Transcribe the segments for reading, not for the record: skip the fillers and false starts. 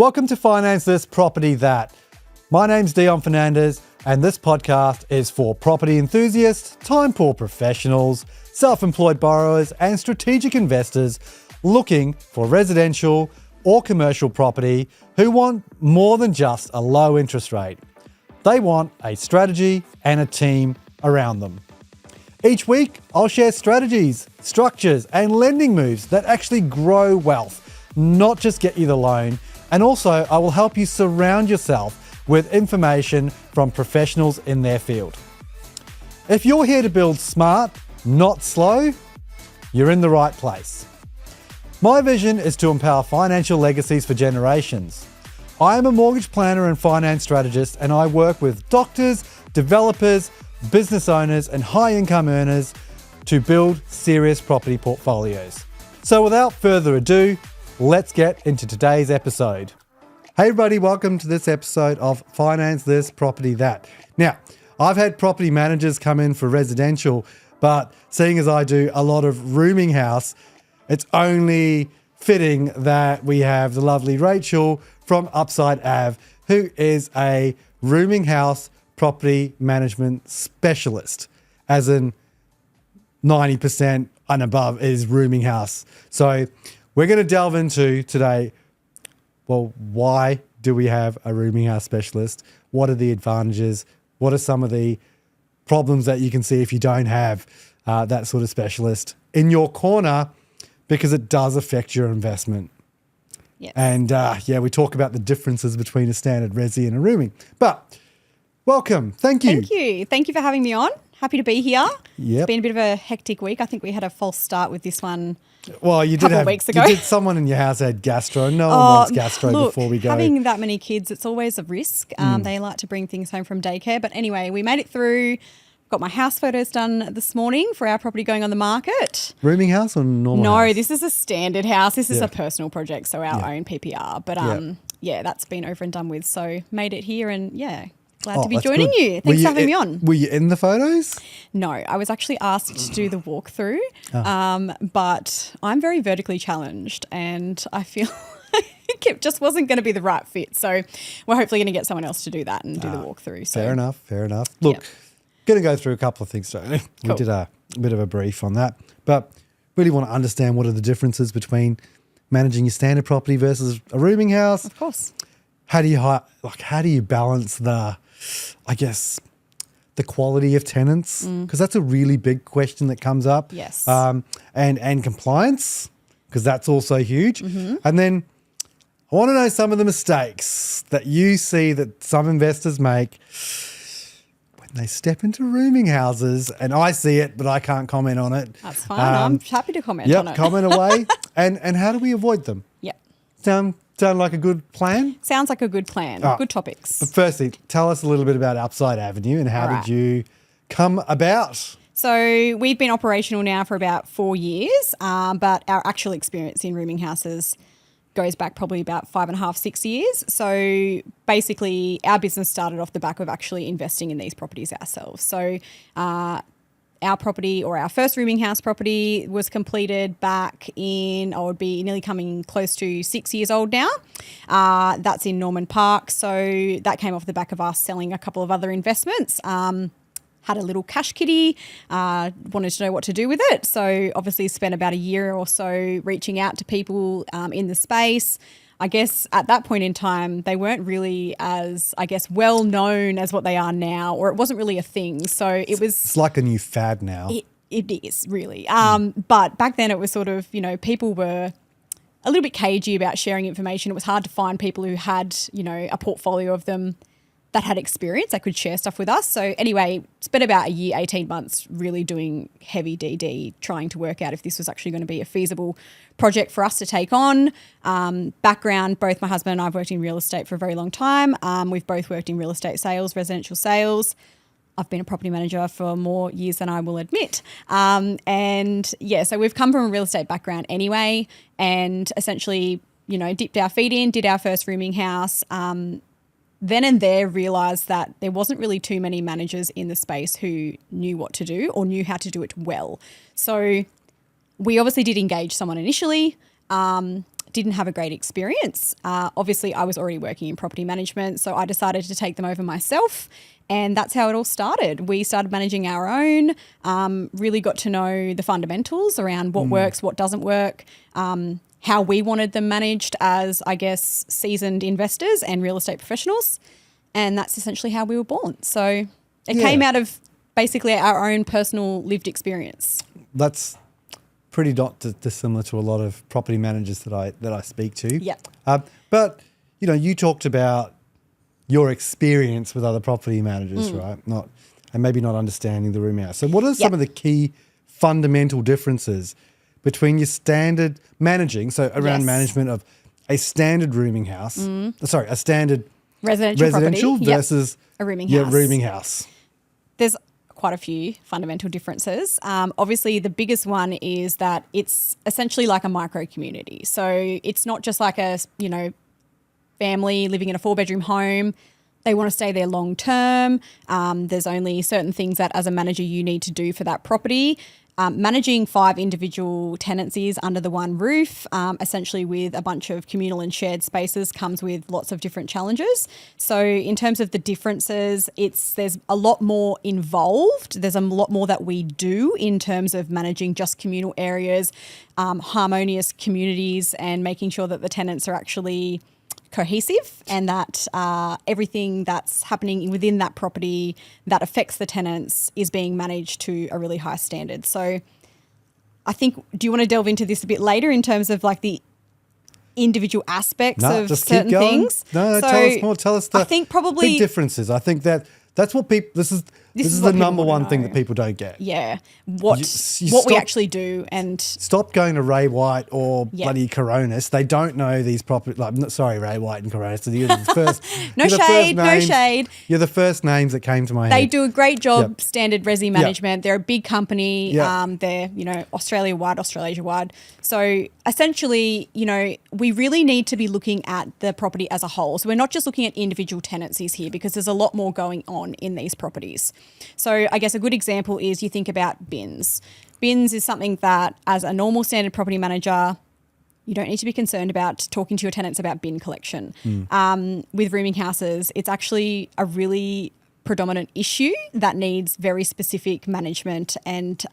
Welcome to Finance This, Property That. My name's Dion Fernandes, and this podcast is for property enthusiasts, time-poor professionals, self-employed borrowers, and strategic investors looking for residential or commercial property who want more than just a low interest rate. They want a strategy and a team around them. Each week, I'll share strategies, structures, and lending moves that actually grow wealth, not just get you the loan. And also, I will help you surround yourself with information from professionals in their field. If you're here to build smart, not slow, you're in the right place. My vision is to empower financial legacies for generations. I am a mortgage planner and finance strategist, and I work with doctors, developers, business owners, and high-income earners to build serious property portfolios. So without further ado, let's get into today's episode. Hey everybody, welcome to this episode of Finance This, Property That. Now, I've had property managers come in for residential, but seeing as I do a lot of rooming house, it's only fitting that we have the lovely Rachael from Upside Ave, who is a rooming house property management specialist, as in 90% and above is rooming house. So we're going to delve into today, well, why do we have a rooming house specialist? What are the advantages? What are some of the problems that you can see if you don't have that sort of specialist in your corner? Because it does affect your investment. Yes. And we talk about the differences between a standard resi and a rooming. But welcome. Thank you. Thank you. Thank you for having me on. Happy to be here. Yep. It's been a bit of a hectic week. I think we had a false start with this one. Well, you did couple have weeks ago. You did someone in your house had gastro. No one wants gastro before we go. Having that many kids, it's always a risk. They like to bring things home from daycare. But anyway, we made it through. Got my house photos done this morning for our property going on the market. Rooming house or normal No, house? this is a standard house. This is a personal project, so our own PPR. But that's been over and done with. So made it here and glad to be joining good. you. Thanks for having me on. Were you in the photos? No, I was actually asked to do the walkthrough, but I'm very vertically challenged and I feel like it just wasn't going to be the right fit. So we're hopefully going to get someone else to do that and do the walkthrough. So. Fair enough. Look, going to go through a couple of things today. Cool. We did a bit of a brief on that, but really want to understand what are the differences between managing your standard property versus a rooming house. Of course. How do you balance the quality of tenants? Because that's a really big question that comes up. Yes. And compliance, because that's also huge. Mm-hmm. And then I want to know some of the mistakes that you see that some investors make when they step into rooming houses. And I see it, but I can't comment on it. That's fine. I'm happy to comment on it. Comment away. And how do we avoid them? Yeah. Sound like a good plan? Sounds like a good plan. Good topics. But firstly, tell us a little bit about Upside Avenue and how did you come about? So we've been operational now for about 4 years, but our actual experience in rooming houses goes back probably about 5.5, 6 years. So basically our business started off the back of actually investing in these properties ourselves. So our property or our first rooming house property was completed back in, I would be nearly coming close to 6 years old now. That's in Norman Park. So that came off the back of us selling a couple of other investments. Had a little cash kitty, wanted to know what to do with it. So obviously spent about a year or so reaching out to people in the space. I guess at that point in time, they weren't really as, well known as what they are now, or it wasn't really a thing. So it's like a new fad now. It is really. But back then it was sort of, people were a little bit cagey about sharing information. It was hard to find people who had, a portfolio of them that had experience that could share stuff with us. So anyway, spent about a year, 18 months really doing heavy DD, trying to work out if this was actually going to be a feasible project for us to take on. Background, both my husband and I have worked in real estate for a very long time. We've both worked in real estate sales, residential sales. I've been a property manager for more years than I will admit. So we've come from a real estate background anyway, and essentially, dipped our feet in, did our first rooming house, then and there realised that there wasn't really too many managers in the space who knew what to do or knew how to do it well. So we obviously did engage someone initially, didn't have a great experience. Obviously, I was already working in property management, so I decided to take them over myself. And that's how it all started. We started managing our own, really got to know the fundamentals around what works, what doesn't work, how we wanted them managed as, I guess, seasoned investors and real estate professionals. And that's essentially how we were born. So it came out of basically our own personal lived experience. That's pretty not dissimilar to a lot of property managers that I speak to. Yeah. But, you talked about your experience with other property managers, right? And maybe not understanding the room house. So what are some of the key fundamental differences between your standard management of a standard rooming house, a standard residential versus a rooming house. Rooming house. There's quite a few fundamental differences. Obviously, the biggest one is that it's essentially like a micro community. So it's not just like a, family living in a 4-bedroom home. They want to stay there long term. There's only certain things that as a manager you need to do for that property. Managing 5 individual tenancies under the one roof, essentially with a bunch of communal and shared spaces, comes with lots of different challenges. So in terms of the differences, there's a lot more involved. There's a lot more that we do in terms of managing just communal areas, harmonious communities, and making sure that the tenants are actually cohesive and that everything that's happening within that property that affects the tenants is being managed to a really high standard. So I think, do you want to delve into this a bit later in terms of like the individual aspects of just certain keep going. things? No, tell us more. Tell us the I think probably big differences. I think that's what people, this is the number one thing that people don't get. Yeah. What we actually do, and stop going to Ray White or bloody Coronis. They don't know these property. Ray White and Coronis. So you're the first. No shade. You're the first names that came to my head. They do a great job. Standard resi management. They're a big company. They're Australia wide. So essentially, we really need to be looking at the property as a whole. So we're not just looking at individual tenancies here, because there's a lot more going on in these properties. So I guess a good example is you think about bins. Bins is something that, as a normal standard property manager, you don't need to be concerned about talking to your tenants about bin collection. With rooming houses, it's actually a really predominant issue that needs very specific management and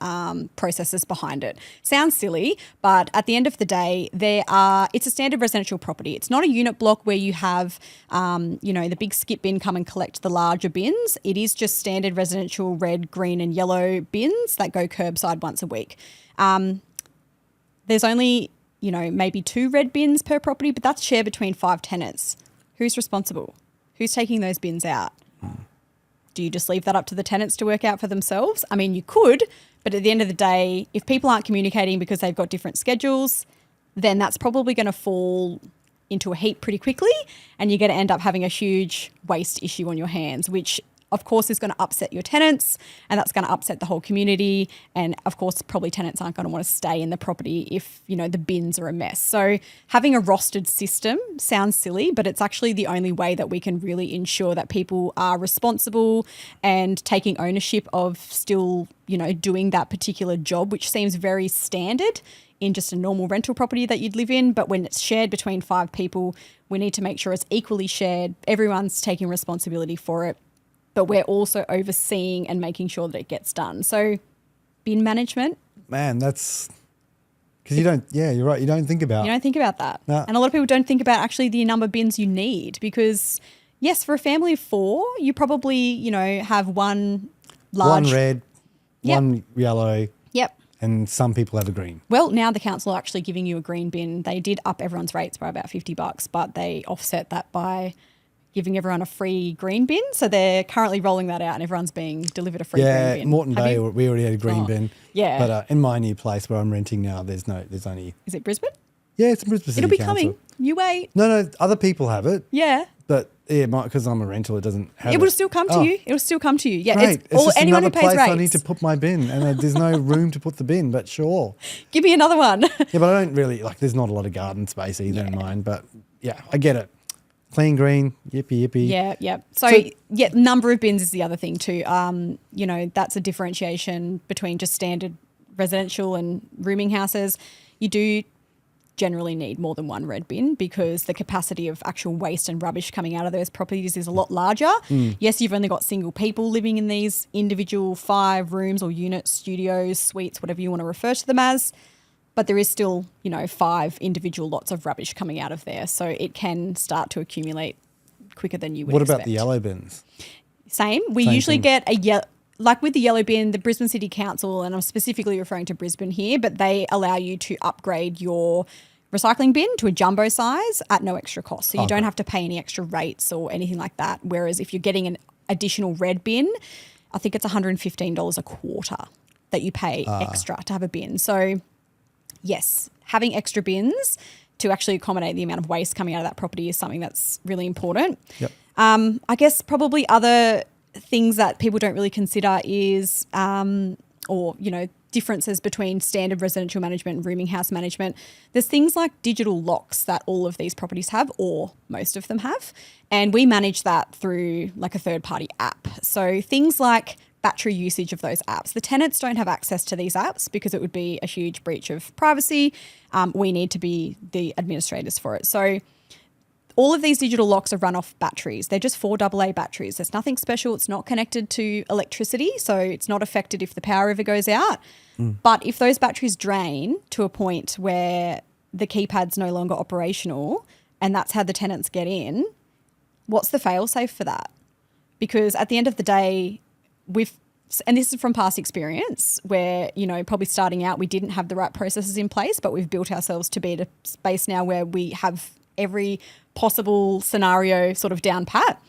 processes behind it. Sounds silly, but at the end of the day, it's a standard residential property. It's not a unit block where you have, the big skip bin come and collect the larger bins. It is just standard residential red, green and yellow bins that go curbside once a week. There's only, maybe 2 red bins per property, but that's shared between 5 tenants. Who's responsible? Who's taking those bins out? Do you just leave that up to the tenants to work out for themselves? I mean, you could, but at the end of the day, if people aren't communicating because they've got different schedules, then that's probably going to fall into a heap pretty quickly, and you're going to end up having a huge waste issue on your hands, which of course is going to upset your tenants, and that's going to upset the whole community. And of course, probably tenants aren't going to want to stay in the property if, the bins are a mess. So having a rostered system sounds silly, but it's actually the only way that we can really ensure that people are responsible and taking ownership of still, doing that particular job, which seems very standard in just a normal rental property that you'd live in. But when it's shared between 5 people, we need to make sure it's equally shared. Everyone's taking responsibility for it, but we're also overseeing and making sure that it gets done. So bin management. Man, that's because you're right. You don't think about that. No. And a lot of people don't think about actually the number of bins you need, because yes, for a family of 4, you probably, have one large. One red, one yellow. Yep. And some people have a green. Well, now the council are actually giving you a green bin. They did up everyone's rates by about $50, but they offset that by giving everyone a free green bin. So they're currently rolling that out and everyone's being delivered a free green bin. Yeah, Moreton Bay, we already had a green bin. Yeah. But in my new place where I'm renting now, there's only... Is it Brisbane? Yeah, it's in Brisbane City It'll be Council. coming. You wait. No, other people have it. Yeah. But because I'm a rental, it doesn't have it. It will still come to you. It will still come to you. Yeah, great. It's just anyone another who pays place rates. I need to put my bin, and there's no room to put the bin, but sure. Give me another one. Yeah, but I don't really, there's not a lot of garden space either in mine, but yeah, I get it. Clean green, yippee. Yeah. So, number of bins is the other thing too. That's a differentiation between just standard residential and rooming houses. You do generally need more than one red bin because the capacity of actual waste and rubbish coming out of those properties is a lot larger. Yes, you've only got single people living in these individual 5 rooms or units, studios, suites, whatever you want to refer to them as, but there is still, 5 individual lots of rubbish coming out of there. So it can start to accumulate quicker than you would expect. What about the yellow bins? Same. We Same usually thing. get like with the yellow bin, the Brisbane City Council, and I'm specifically referring to Brisbane here, but they allow you to upgrade your recycling bin to a jumbo size at no extra cost. So you don't have to pay any extra rates or anything like that. Whereas if you're getting an additional red bin, I think it's $115 a quarter that you pay extra to have a bin. So yes, having extra bins to actually accommodate the amount of waste coming out of that property is something that's really important. Yep. I guess probably other things that people don't really consider is, differences between standard residential management and rooming house management. There's things like digital locks that all of these properties have, or most of them have, and we manage that through like a third-party app. So things like battery usage of those apps. The tenants don't have access to these apps because it would be a huge breach of privacy. We need to be the administrators for it. So all of these digital locks are run off batteries. They're just 4 AA batteries. There's nothing special. It's not connected to electricity, so it's not affected if the power ever goes out. But if those batteries drain to a point where the keypad's no longer operational and that's how the tenants get in, what's the fail-safe for that? Because at the end of the day, and this is from past experience where, probably starting out, we didn't have the right processes in place, but we've built ourselves to be at a space now where we have every possible scenario sort of down pat.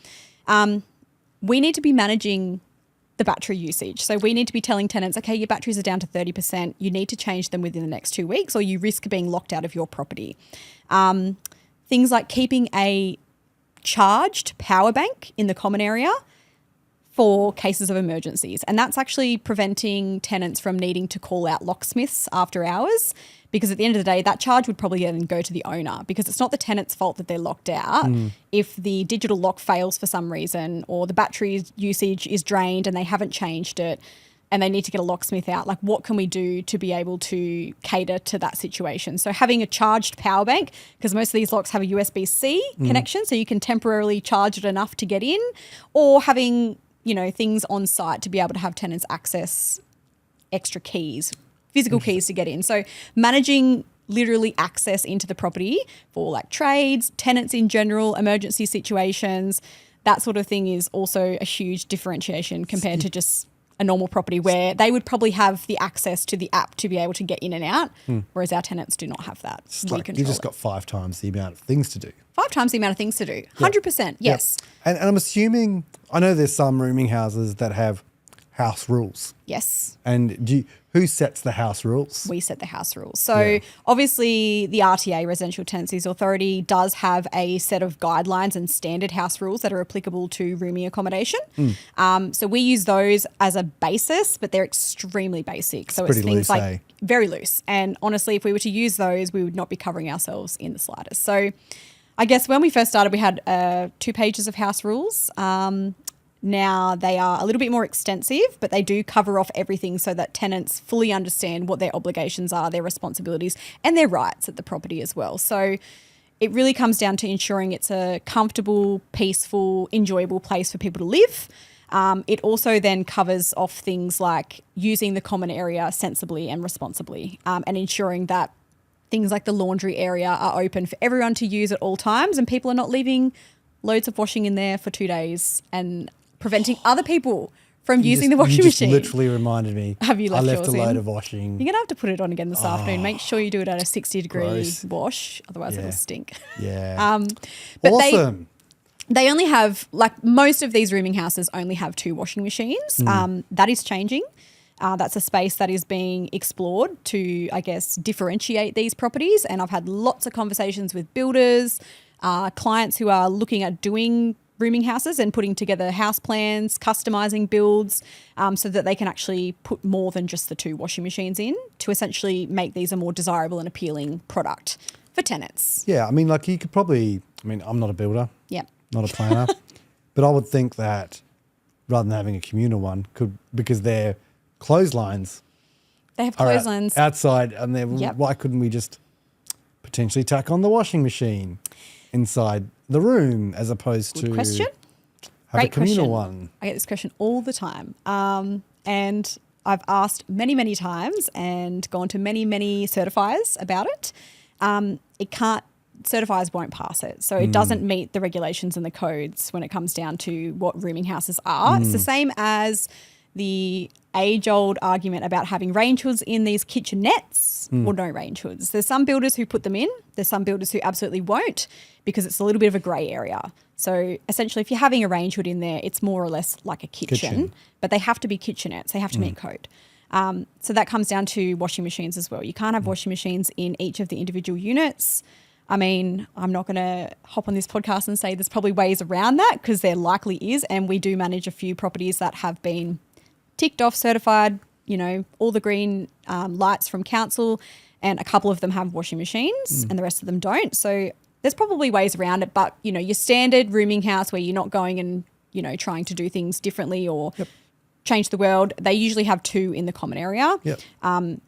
We need to be managing the battery usage. So we need to be telling tenants, okay, your batteries are down to 30%. You need to change them within the next 2 weeks or you risk being locked out of your property. Things like keeping a charged power bank in the common area for cases of emergencies. And that's actually preventing tenants from needing to call out locksmiths after hours, because at the end of the day, that charge would probably then go to the owner, because it's not the tenant's fault that they're locked out. If the digital lock fails for some reason or the battery usage is drained and they haven't changed it and they need to get a locksmith out, like what can we do to be able to cater to that situation? So having a charged power bank, because most of these locks have a USB-C connection, so you can temporarily charge it enough to get in, or having things on site to be able to have tenants access extra keys, physical keys to get in. So managing literally access into the property for like trades, tenants in general, emergency situations, that sort of thing is also a huge differentiation compared to just a normal property where they would probably have the access to the app to be able to get in and out, whereas our tenants do not have that. You just got 5 times the amount of things to do. 5 times the amount of things to do. 100%, yes. And I'm assuming, I know there's some rooming houses that have house rules. Yes. And who sets the house rules? We set the house rules. So obviously the RTA, Residential Tenancies Authority, does have a set of guidelines and standard house rules that are applicable to rooming accommodation. So we use those as a basis, but they're extremely basic. So it's things like very loose. And honestly, if we were to use those, we would not be covering ourselves in the slightest. So I guess when we first started, we had 2 pages of house rules. Now they are a little bit more extensive, but they do cover off everything so that tenants fully understand what their obligations are, their responsibilities, and their rights at the property as well. So it really comes down to ensuring it's a comfortable, peaceful, enjoyable place for people to live. It also then covers off things like using the common area sensibly and responsibly, and ensuring that things like the laundry area are open for everyone to use at all times and people are not leaving loads of washing in there for 2 days and preventing other people from using the washing machine. You just literally reminded me. Have you left I left yours a load in? of washing. You're going to have to put it on again this afternoon. Make sure you do it at a 60-degree gross. wash, otherwise it'll stink. Yeah. But awesome. They only have, like most of these rooming houses only have 2 washing machines. That is changing. That's a space that is being explored to, I guess, differentiate these properties. And I've had lots of conversations with builders, clients who are looking at doing rooming houses and putting together house plans, customizing builds, so that they can actually put more than just the 2 washing machines in to essentially make these a more desirable and appealing product for tenants. Yeah, I mean, like you could probably, I'm not a builder, not a planner, but I would think that rather than having a communal one, because their clotheslines They have are clotheslines outside and why couldn't we just potentially tack on the washing machine inside the room as opposed Good to question. have Great a communal question. one? I get this question all the time. And I've asked many, many times and gone to many, many certifiers about it. Certifiers won't pass it. So it doesn't meet the regulations and the codes when it comes down to what rooming houses are. It's the same as the age-old argument about having range hoods in these kitchenettes or no range hoods. There's some builders who put them in. There's some builders who absolutely won't because it's a little bit of a grey area. So essentially, if you're having a range hood in there, it's more or less like a kitchen. But they have to be kitchenettes. They have to meet code. So that comes down to washing machines as well. You can't have washing machines in each of the individual units. I mean, I'm not going to hop on this podcast and say there's probably ways around that because there likely is. And we do manage a few properties that have been ticked off, certified, all the green lights from council, and a couple of them have washing machines and the rest of them don't. So there's probably ways around it. But, your standard rooming house where you're not going and, trying to do things differently or change the world, they usually have 2 in the common area.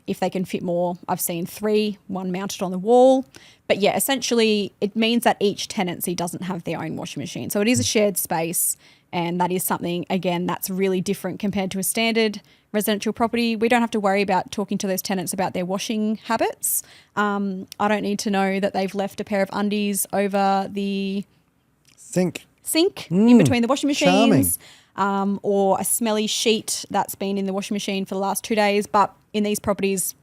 If they can fit more, I've seen 3, 1 mounted on the wall. But yeah, essentially it means that each tenancy doesn't have their own washing machine. So it is a shared space, and that is something, again, that's really different compared to a standard residential property. We don't have to worry about talking to those tenants about their washing habits. I don't need to know that they've left a pair of undies over the Sink in between the washing machines. Charming. Or a smelly sheet that's been in the washing machine for the last 2 days. But in these properties,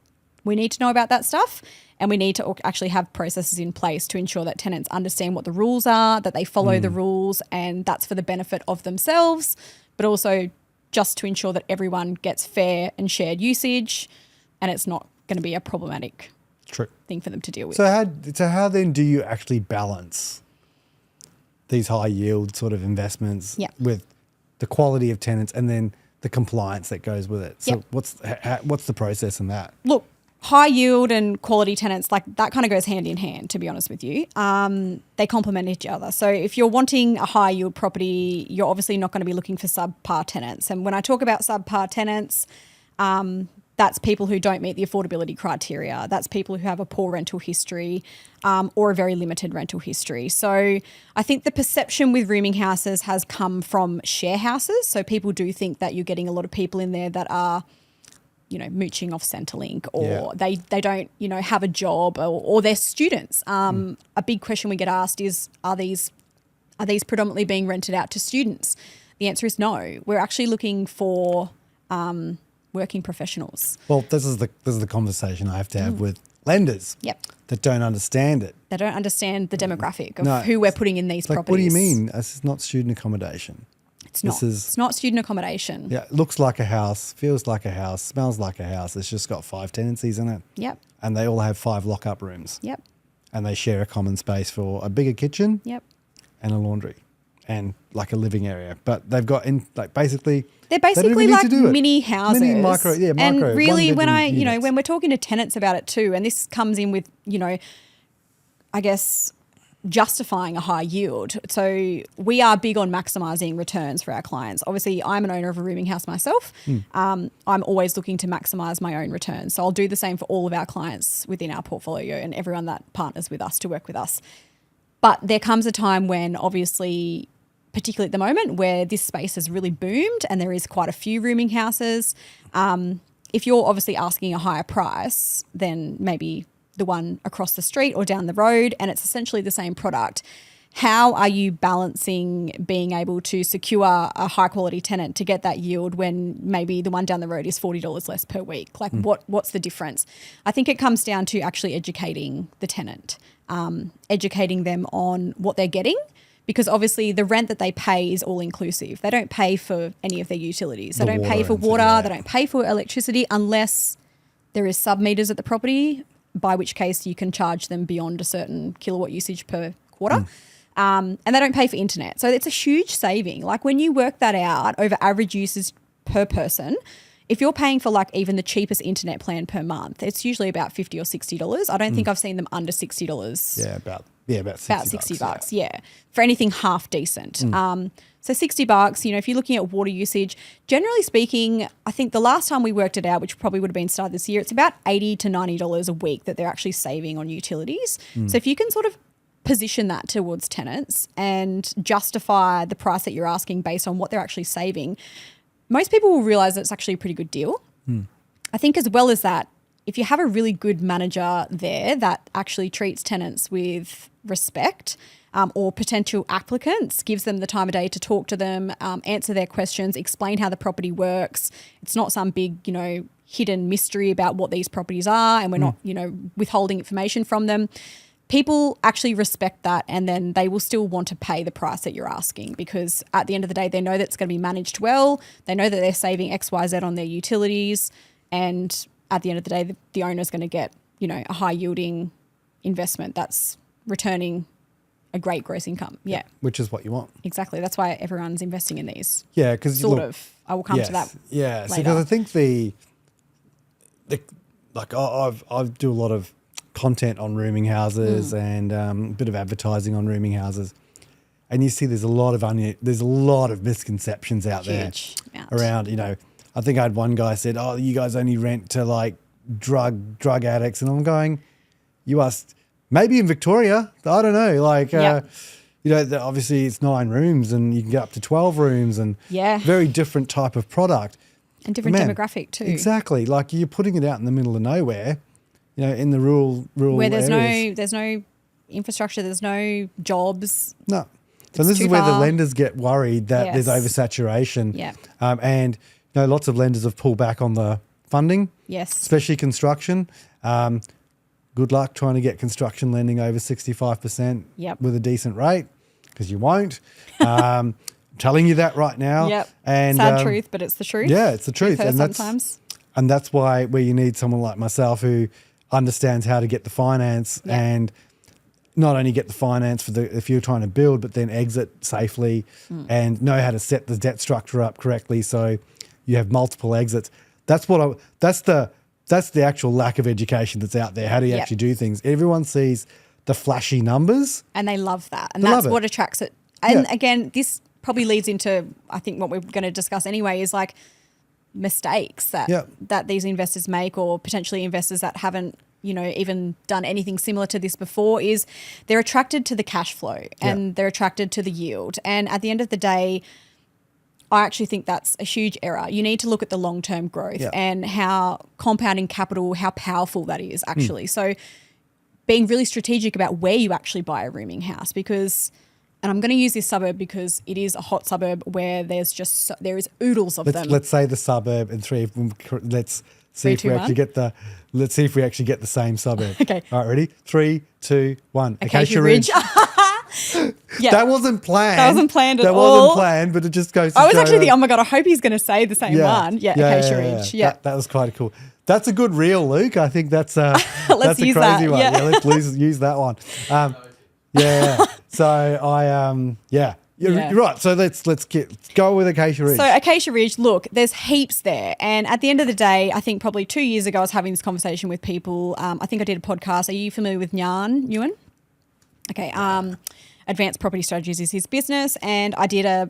we need to know about that stuff, and we need to actually have processes in place to ensure that tenants understand what the rules are, that they follow the rules, and that's for the benefit of themselves, but also just to ensure that everyone gets fair and shared usage, and it's not going to be a problematic thing for them to deal with. So how then do you actually balance these high yield sort of investments with the quality of tenants and then the compliance that goes with it? So what's the process in that? Look, high yield and quality tenants, like that kind of goes hand in hand, to be honest with you. They complement each other. So if you're wanting a high yield property, you're obviously not going to be looking for subpar tenants. And when I talk about subpar tenants, that's people who don't meet the affordability criteria. That's people who have a poor rental history or a very limited rental history. So I think the perception with rooming houses has come from share houses. So people do think that you're getting a lot of people in there that are, mooching off Centrelink, or they don't, have a job, or they're students. A big question we get asked is, are these predominantly being rented out to students? The answer is no. We're actually looking for working professionals. Well, this is the conversation I have to have with lenders that don't understand it. They don't understand the demographic of who we're putting in these properties. What do you mean? This is not student accommodation. It's not. It's not student accommodation. Yeah, it looks like a house, feels like a house, smells like a house. It's just got 5 tenancies in it. Yep. And they all have 5 lock-up rooms. Yep. And they share a common space for a bigger kitchen. Yep. And a laundry and like a living area. But they've got basically they're basically like mini houses. Mini micro. And really when we're talking to tenants about it too, and this comes in with, I guess justifying a high yield. So we are big on maximising returns for our clients. Obviously, I'm an owner of a rooming house myself. I'm always looking to maximise my own returns. So I'll do the same for all of our clients within our portfolio and everyone that partners with us to work with us. But there comes a time when obviously, particularly at the moment, where this space has really boomed and there is quite a few rooming houses. If you're obviously asking a higher price than maybe the one across the street or down the road, and it's essentially the same product, how are you balancing being able to secure a high quality tenant to get that yield when maybe the one down the road is $40 less per week? Like what's the difference? I think it comes down to actually educating the tenant, educating them on what they're getting, because obviously the rent that they pay is all inclusive. They don't pay for any of their utilities. They don't pay for water. They don't pay for electricity unless there is sub-meters at the property, by which case you can charge them beyond a certain kilowatt usage per quarter. And they don't pay for internet. So it's a huge saving. Like when you work that out over average usage per person, if you're paying for like even the cheapest internet plan per month, it's usually about $50 or $60. I don't think I've seen them under $60. Yeah, about $60. $60, yeah, for anything half decent. So $60, you know, if you're looking at water usage, generally speaking, I think the last time we worked it out, which probably would have been started this year, it's about $80 to $90 a week that they're actually saving on utilities. So if you can sort of position that towards tenants and justify the price that you're asking based on what they're actually saving, most people will realise that it's actually a pretty good deal. I think as well as that, if you have a really good manager there that actually treats tenants with respect, or potential applicants, gives them the time of day to talk to them, answer their questions, explain how the property works. It's not some big, you know, hidden mystery about what these properties are and we're not, you know, withholding information from them. People actually respect that, and then they will still want to pay the price that you're asking, because at the end of the day, they know that it's going to be managed well. They know that they're saving X, Y, Z on their utilities. And at the end of the day, the owner's going to get, you know, a high yielding investment that's returning a great gross income. Yeah. Which is what you want. Exactly. That's why everyone's investing in these. Yeah, because sort of. I will come to that. Yeah. Later. So because I think the like I do a lot of content on rooming houses and a bit of advertising on rooming houses, and you see there's a lot of misconceptions out there around. You know, I think I had one guy said, "Oh, you guys only rent to like drug addicts," and I'm going, "You asked." Maybe in Victoria, I don't know. Like, you know, obviously it's 9 rooms and you can get up to 12 rooms and very different type of product. And different demographic too. Exactly. Like you're putting it out in the middle of nowhere, you know, in the rural where there's areas. there's no infrastructure, there's no jobs. No. So this is where the lenders get worried that there's oversaturation. Yeah. And, you know, lots of lenders have pulled back on the funding. Yes. Especially construction. Good luck trying to get construction lending over 65% with a decent rate, because you won't. I'm telling you that right now. Yep. And sad truth, but it's the truth. Yeah, it's the truth. And sometimes. And that's why where you need someone like myself who understands how to get the finance and not only get the finance for if you're trying to build, but then exit safely and know how to set the debt structure up correctly so you have multiple exits. That's the actual lack of education that's out there. How do you actually do things? Everyone sees the flashy numbers. And they love that. And that's what attracts it. And again, this probably leads into, I think what we're going to discuss anyway, is like mistakes that these investors make, or potentially investors that haven't, you know, even done anything similar to this before, is they're attracted to the cash flow and they're attracted to the yield. And at the end of the day, I actually think that's a huge error. You need to look at the long-term growth and how compounding capital, how powerful that is actually. So being really strategic about where you actually buy a rooming house, because, and I'm going to use this suburb because it is a hot suburb where there's just, there is oodles of them. Let's say the suburb and let's see if we actually get the same suburb. Okay. All right, ready? 3, 2, 1. Acacia Ridge. That wasn't planned. That wasn't planned at all. That wasn't planned, but it just goes to I was show actually oh my God, I hope he's going to say the same one. Yeah, Acacia Ridge. Yeah. That was quite cool. That's a good reel, Luke. I think that's that's a use crazy that. one. Yeah. Let's use that one. So you're right. So let's go with Acacia Ridge. So Acacia Ridge, look, there's heaps there. And at the end of the day, I think probably 2 years ago, I was having this conversation with people. I think I did a podcast. Are you familiar with Ewan? Okay. Advanced Property Strategies is his business, and I did a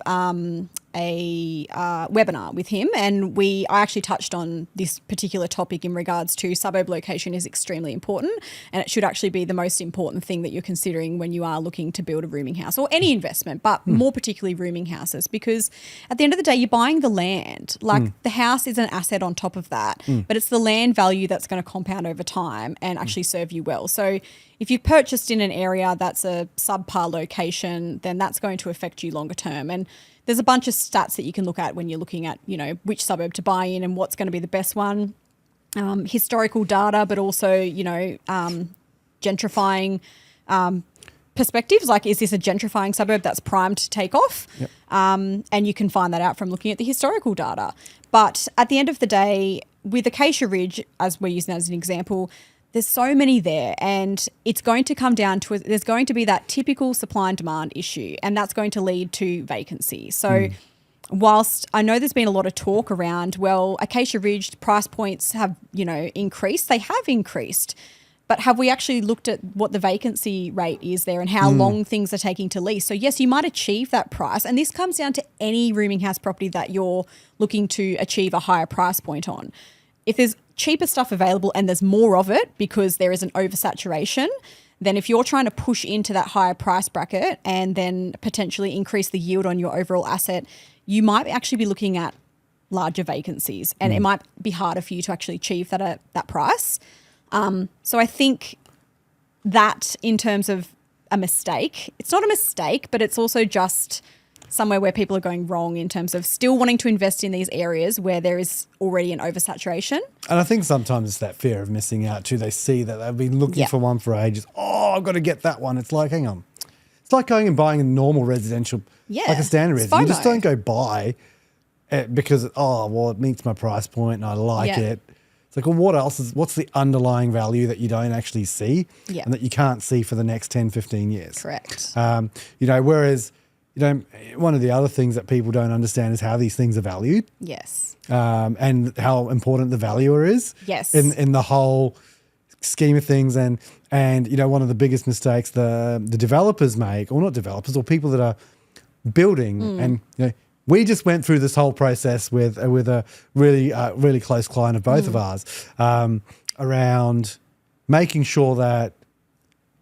webinar with him, and I actually touched on this particular topic in regards to suburb location is extremely important, and it should actually be the most important thing that you're considering when you are looking to build a rooming house or any investment, but more particularly rooming houses, because at the end of the day, you're buying the land. Like the house is an asset on top of that, but it's the land value that's going to compound over time and actually serve you well. So if you've purchased in an area that's a subpar location, then that's going to affect you longer term. And there's a bunch of stats that you can look at when you're looking at, you know, which suburb to buy in and what's going to be the best one. Historical data, but also, you know, gentrifying perspectives. Like, is this a gentrifying suburb that's primed to take off? Yep. And you can find that out from looking at the historical data. But at the end of the day, with Acacia Ridge, as we're using that as an example, there's so many there, and it's going to come down to there's going to be that typical supply and demand issue, and that's going to lead to vacancy. So whilst I know there's been a lot of talk around, well, Acacia Ridge price points have, increased. They have increased. But have we actually looked at what the vacancy rate is there and how long things are taking to lease? So, yes, you might achieve that price. And this comes down to any rooming house property that you're looking to achieve a higher price point on. If there's cheaper stuff available and there's more of it because there is an oversaturation, then if you're trying to push into that higher price bracket and then potentially increase the yield on your overall asset, you might actually be looking at larger vacancies and it might be harder for you to actually achieve that price. So I think that in terms of a mistake, it's not a mistake, but it's also just somewhere where people are going wrong in terms of still wanting to invest in these areas where there is already an oversaturation. And I think sometimes it's that fear of missing out too. They see that they've been looking for one for ages. Oh, I've got to get that one. It's like, hang on. It's like going and buying a normal residential, like a standard residence. You just don't go buy it because, it meets my price point and I like it. It's like, well, what's the underlying value that you don't actually see and that you can't see for the next 10, 15 years? Correct. Whereas, one of the other things that people don't understand is how these things are valued. Yes. And how important the valuer is. Yes. In the whole scheme of things. And one of the biggest mistakes the developers make, or not developers, or people that are building and, we just went through this whole process with a really close client of both of ours around making sure that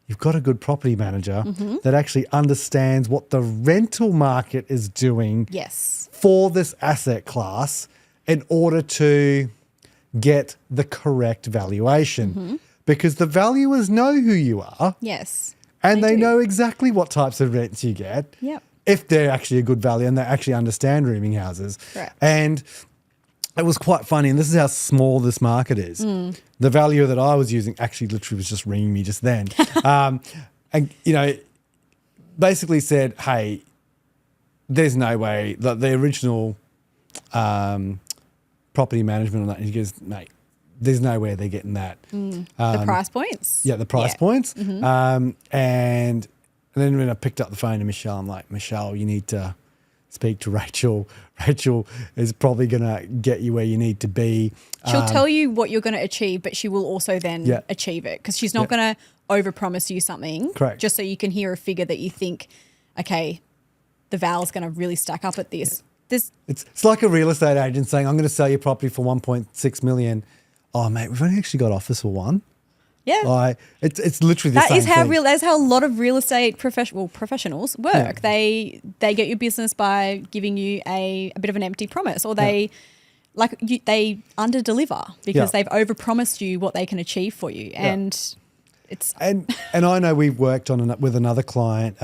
you've got a good property manager that actually understands what the rental market is doing for this asset class in order to get the correct valuation. Because the valuers know who you are. Yes. And they know exactly what types of rents you get. Yep. If they're actually a good value and they actually understand rooming houses. Correct. And it was quite funny, and this is how small this market is. The valuer that I was using actually literally was just ringing me just then. Basically said, hey, there's no way, the original property management on that, and he goes, mate, there's no way they're getting that. The price points? Yeah, the price points. And then when I picked up the phone to Michelle, I'm like, Michelle, you need to speak to Rachael. Rachael is probably going to get you where you need to be. She'll tell you what you're going to achieve, but she will also then achieve it because she's not going to overpromise you something. Correct. Just so you can hear a figure that you think, okay, the val's going to really stack up at this. It's like a real estate agent saying, I'm going to sell your property for 1.6 million. Oh, mate, we've only actually got offers for one. Yeah, it's literally the same thing. That's how a lot of real estate professionals work. Yeah. They get your business by giving you a bit of an empty promise, or they they under deliver because they've overpromised you what they can achieve for you, and it's and I know we've worked with another client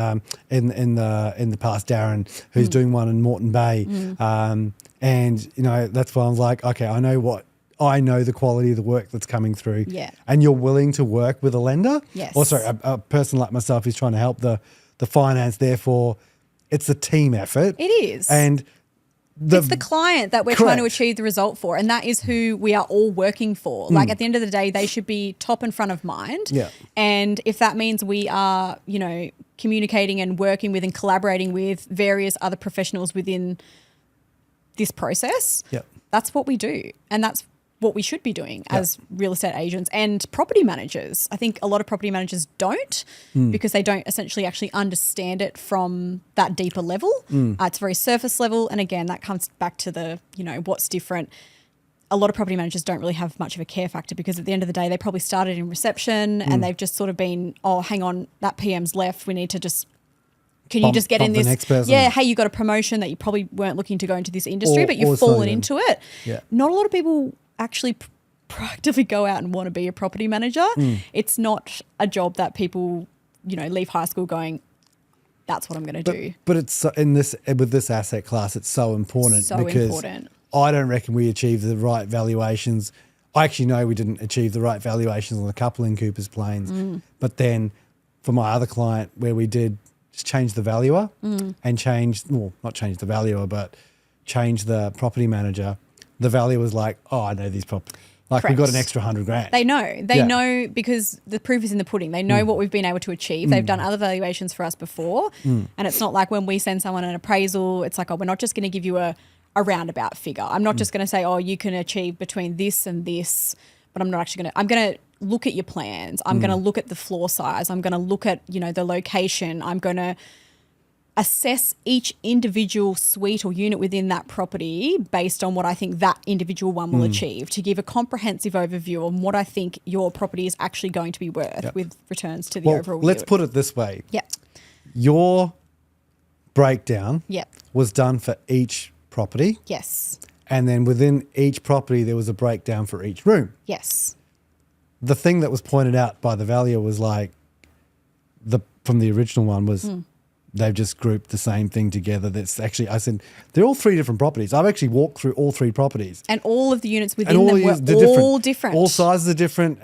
in the past, Darren, who's doing one in Moreton Bay, and that's why I was like, okay, I know the quality of the work that's coming through. Yeah. And you're willing to work with a lender? Yes. Or sorry, a person like myself who's trying to help the finance. Therefore, it's a team effort. It is. And it's the client that we're trying to achieve the result for. And that is who we are all working for. Like at the end of the day, they should be top and front of mind. Yeah. And if that means we are, communicating and working with and collaborating with various other professionals within this process, that's what we do. And that's what we should be doing as real estate agents and property managers. I think a lot of property managers don't because they don't essentially actually understand it from that deeper level. It's very surface level. And again, that comes back to the, what's different. A lot of property managers don't really have much of a care factor because at the end of the day, they probably started in reception and they've just sort of been, oh, hang on, that PM's left. We need to just... Can you just get in this? Next person. Yeah, hey, you got a promotion that you probably weren't looking to go into this industry, but you've fallen into it. Yeah. Not a lot of people actually proactively go out and want to be a property manager. It's not a job that people, leave high school going, that's what I'm going to do. But it's with this asset class, it's so important because I don't reckon we achieved the right valuations. I actually know we didn't achieve the right valuations on a couple in Cooper's Plains. But then for my other client where we did just change the valuer and not change the valuer, but change the property manager. The valuer was like, oh, I know these properties. Like we've got an Correct. extra $100,000. They know. They Yeah. know because the proof is in the pudding. They know what we've been able to achieve. They've done other valuations for us before. And it's not like when we send someone an appraisal, it's like, oh, we're not just going to give you a roundabout figure. I'm not just going to say, oh, you can achieve between this and this, but I'm not actually going to, I'm going to look at your plans. I'm going to look at the floor size. I'm going to look at, the location. I'm going to assess each individual suite or unit within that property based on what I think that individual one will achieve, to give a comprehensive overview on what I think your property is actually going to be worth with returns to the overall Let's yield. put it this way. Yep. Your breakdown Yep. was done for each property, Yes. and then within each property there was a breakdown for each room. Yes. The thing that was pointed out by the valuer was like from the original one was they've just grouped the same thing together. That's actually, I said, they're all three different properties. I've actually walked through all three properties. And all of the units within And all them were the all different. All sizes are different,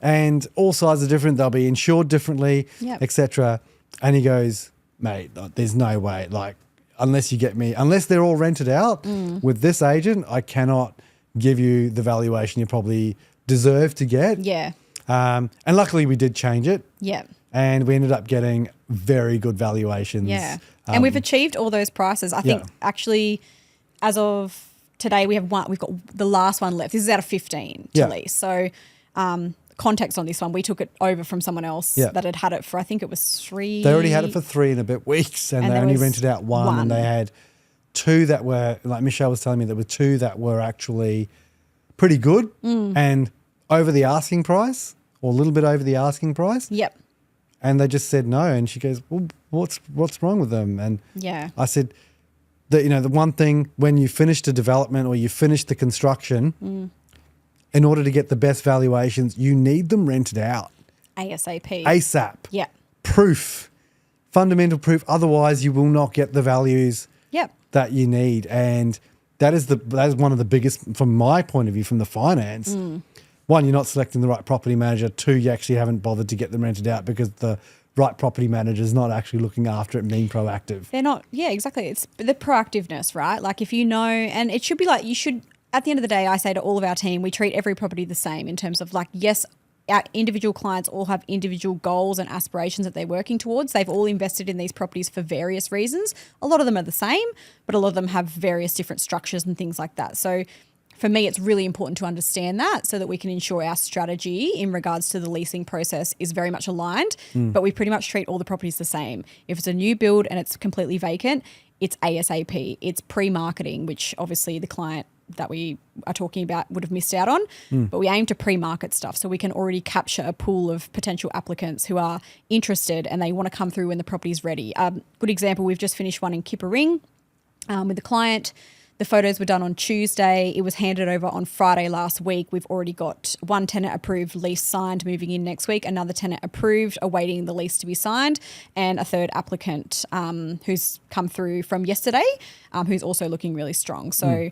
and all sizes are different. They'll be insured differently, Yep. etc. And he goes, mate, there's no way. Like, unless they're all rented out with this agent, I cannot give you the valuation you probably deserve to get. Yeah. And luckily we did change it. Yeah. And we ended up getting very good valuations. Yeah. And we've achieved all those prices. I think actually as of today we've got the last one left. This is out of 15 to lease. So context on this one, we took it over from someone else that had it for, I think it was 3. They already had it for 3 and a bit weeks, and they there only was rented out one, and they had 2 that were, like Michelle was telling me, there were 2 that were actually pretty good and over the asking price, or a little bit over the asking price. Yep. And they just said no. And she goes, well, what's wrong with them? And I said that, the one thing when you finish the development or you finish the construction, in order to get the best valuations, you need them rented out. ASAP. ASAP. Yeah. Proof. Fundamental proof. Otherwise, you will not get the values that you need. And that is one of the biggest, from my point of view, from the finance. One, you're not selecting the right property manager. 2, you actually haven't bothered to get them rented out because the right property manager is not actually looking after it and being proactive. They're not. Yeah, exactly. It's the proactiveness, right? Like if and it should be like, you should, at the end of the day, I say to all of our team, we treat every property the same in terms of like, yes, our individual clients all have individual goals and aspirations that they're working towards. They've all invested in these properties for various reasons. A lot of them are the same, but a lot of them have various different structures and things like that. So for me, it's really important to understand that so that we can ensure our strategy in regards to the leasing process is very much aligned, but we pretty much treat all the properties the same. If it's a new build and it's completely vacant, it's ASAP. It's pre-marketing, which obviously the client that we are talking about would have missed out on, but we aim to pre-market stuff so we can already capture a pool of potential applicants who are interested and they want to come through when the property is ready. Good example, we've just finished one in Kippa-Ring with the client. The photos were done on Tuesday. It was handed over on Friday last week. We've already got 1 tenant approved, lease signed, moving in next week. Another tenant approved, awaiting the lease to be signed. And a third applicant who's come through from yesterday, who's also looking really strong. So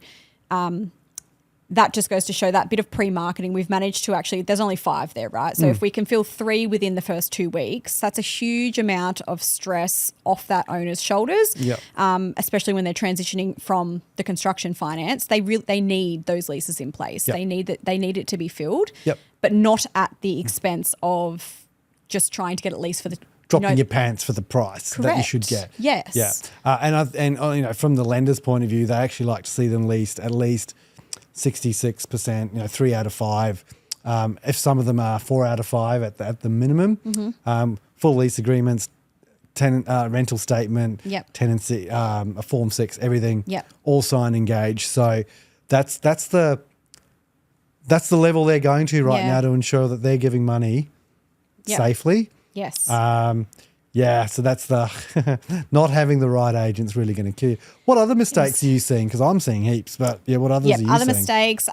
that just goes to show that bit of pre-marketing. We've managed to actually, there's only 5 there, right? So if we can fill 3 within the first 2 weeks, that's a huge amount of stress off that owner's shoulders, especially when they're transitioning from the construction finance. They need those leases in place. They need it to be filled, but not at the expense of just trying to get it leased for the dropping your pants for the price that you should get. Yes. Yeah. And from the lender's point of view, they actually like to see them leased at least 66%, 3 out of 5. If some of them are 4 out of 5 at the minimum, full lease agreements, tenant rental statement, tenancy, a Form 6, everything, all signed, engaged. So that's the level they're going to now to ensure that they're giving money safely. Yes. So that's the not having the right agent's really going to kill you. What other mistakes are you seeing? Because I'm seeing heaps, but what others are you other seeing? mistakes.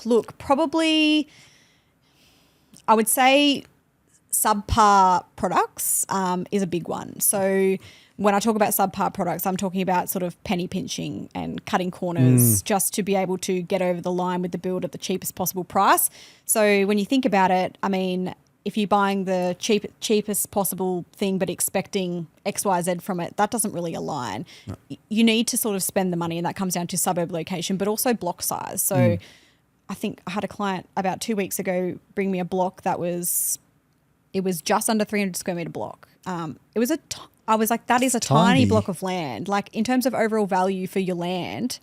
Look, probably I would say subpar products is a big one. So when I talk about subpar products, I'm talking about sort of penny pinching and cutting corners just to be able to get over the line with the build at the cheapest possible price. So when you think about it, I mean, if you're buying the cheapest possible thing but expecting X, Y, Z from it, that doesn't really align. No. You need to sort of spend the money, and that comes down to suburb location, but also block size. So I think I had a client about 2 weeks ago bring me a block that was just under 300 square meter block. I was like, that is a tiny block of land. Like in terms of overall value for your land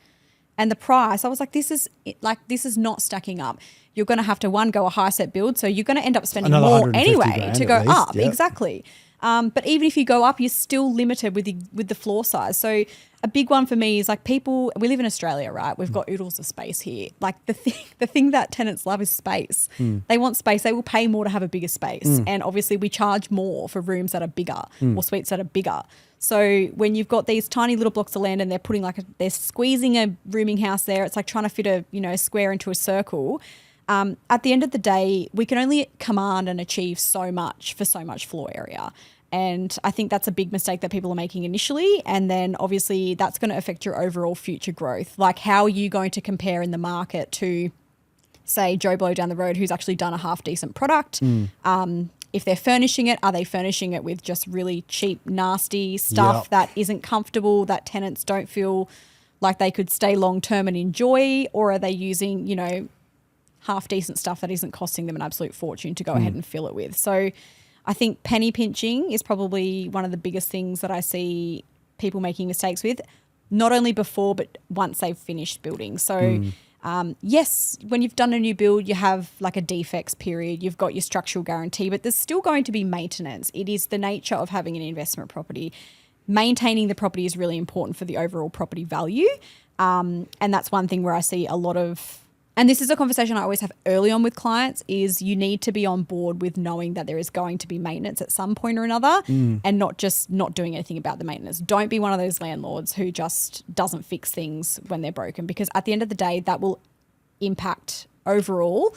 and the price, I was like, this is not stacking up. You're going to have to go a high set build. So you're going to end up spending more anyway to go up. Yep. Exactly. But even if you go up, you're still limited with the floor size. So a big one for me is like we live in Australia, right? We've got oodles of space here. Like the thing that tenants love is space. They want space. They will pay more to have a bigger space. And obviously we charge more for rooms that are bigger or suites that are bigger. So when you've got these tiny little blocks of land and they're putting they're squeezing a rooming house there, it's like trying to fit a square into a circle. At the end of the day, we can only command and achieve so much for so much floor area. And I think that's a big mistake that people are making initially. And then obviously that's going to affect your overall future growth. Like how are you going to compare in the market to, say, Joe Blow down the road who's actually done a half decent product? If they're furnishing it, are they furnishing it with just really cheap, nasty stuff that isn't comfortable, that tenants don't feel like they could stay long term and enjoy? Or are they using, half decent stuff that isn't costing them an absolute fortune to go ahead and fill it with? So I think penny pinching is probably one of the biggest things that I see people making mistakes with, not only before, but once they've finished building. So yes, when you've done a new build, you have like a defects period, you've got your structural guarantee, but there's still going to be maintenance. It is the nature of having an investment property. Maintaining the property is really important for the overall property value. And that's one thing where I see a lot of, and this is a conversation I always have early on with clients, is you need to be on board with knowing that there is going to be maintenance at some point or another and not just not doing anything about the maintenance. Don't be one of those landlords who just doesn't fix things when they're broken, because at the end of the day, that will impact overall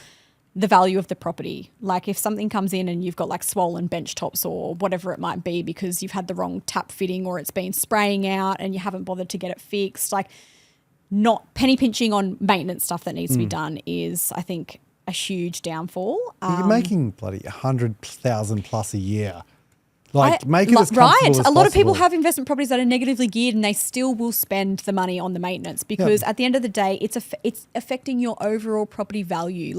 the value of the property. Like if something comes in and you've got like swollen bench tops or whatever it might be because you've had the wrong tap fitting or it's been spraying out and you haven't bothered to get it fixed, like not penny pinching on maintenance stuff that needs to be done is, I think, a huge downfall. You're making bloody 100,000 plus a year. Make it as comfortable as possible. A lot of people have investment properties that are negatively geared and they still will spend the money on the maintenance because at the end of the day, it's affecting your overall property value.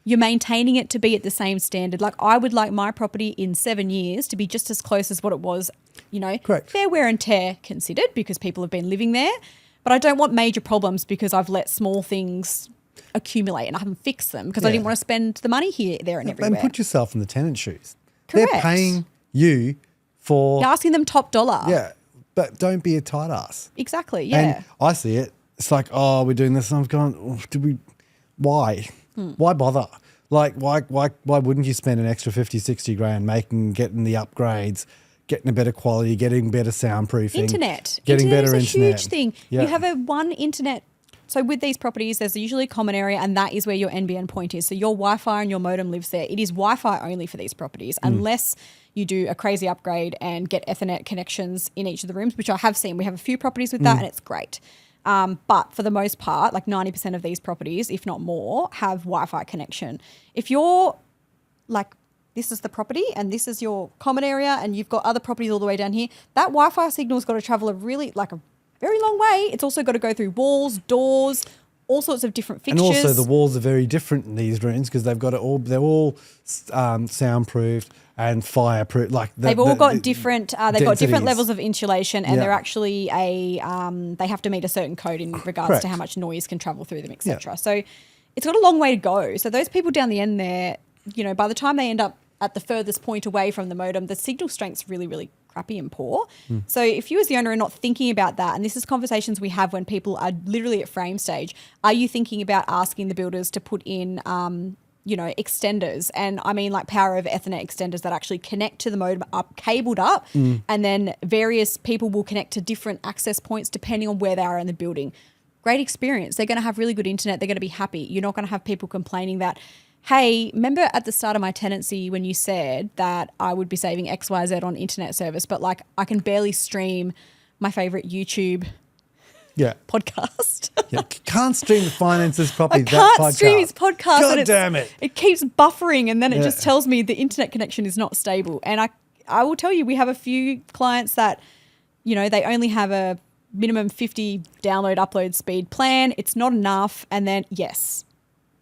You're maintaining it to be at the same standard. Like I would like my property in 7 years to be just as close as what it was, Correct. Fair wear and tear considered because people have been living there. But I don't want major problems because I've let small things accumulate and I haven't fixed them because I didn't want to spend the money here, there and everywhere. And put yourself in the tenant shoes. Correct. They're paying you for... You're asking them top dollar. Yeah, but don't be a tight ass. Exactly, yeah. And I see it. It's like, we're doing this. And I'm going, why? Why bother? Like, why wouldn't you spend an extra 50, 60 grand getting the upgrades, getting a better quality, getting better soundproofing. Internet. Getting internet better is a internet. huge thing. Yeah. You have one internet. So with these properties, there's usually a common area and that is where your NBN point is. So your Wi-Fi and your modem lives there. It is Wi-Fi only for these properties unless you do a crazy upgrade and get Ethernet connections in each of the rooms, which I have seen. We have a few properties with that and it's great. But for the most part, like 90% of these properties, if not more, have Wi-Fi connection. If you're like, this is the property and this is your common area and you've got other properties all the way down here, that Wi-Fi signal's got to travel a very long way. It's also got to go through walls, doors, all sorts of different fixtures. And also the walls are very different in these rooms because they're all soundproofed and fireproof. They've all got different levels of insulation and they're actually they have to meet a certain code in regards to how much noise can travel through them, etc. Yeah. So it's got a long way to go. So those people down the end there, by the time they end up at the furthest point away from the modem, the signal strength's really, really crappy and poor. So if you as the owner are not thinking about that, and this is conversations we have when people are literally at frame stage, are you thinking about asking the builders to put in, extenders? And I mean like power over Ethernet extenders that actually connect to the modem up, cabled up, and then various people will connect to different access points depending on where they are in the building. Great experience. They're going to have really good internet. They're going to be happy. You're not going to have people complaining that, hey, remember at the start of my tenancy when you said that I would be saving XYZ on internet service, but like I can barely stream my favorite YouTube podcast. Can't stream the finances properly. I can't stream his podcast. God damn it. It keeps buffering and then it just tells me the internet connection is not stable. And I will tell you, we have a few clients that, they only have a minimum 50 download upload speed plan. It's not enough. And then, yes,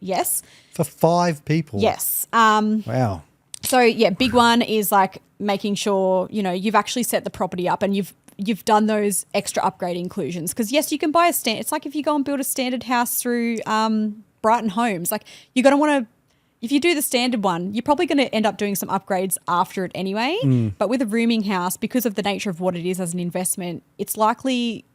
Yes. For 5 people? Yes. Wow. So yeah, big one is like making sure, you know, you've actually set the property up and you've done those extra upgrade inclusions. Because yes, you can buy it's like if you go and build a standard house through Brighton Homes, like you're going to want to, if you do the standard one, you're probably going to end up doing some upgrades after it anyway. But with a rooming house, because of the nature of what it is as an investment, it's likely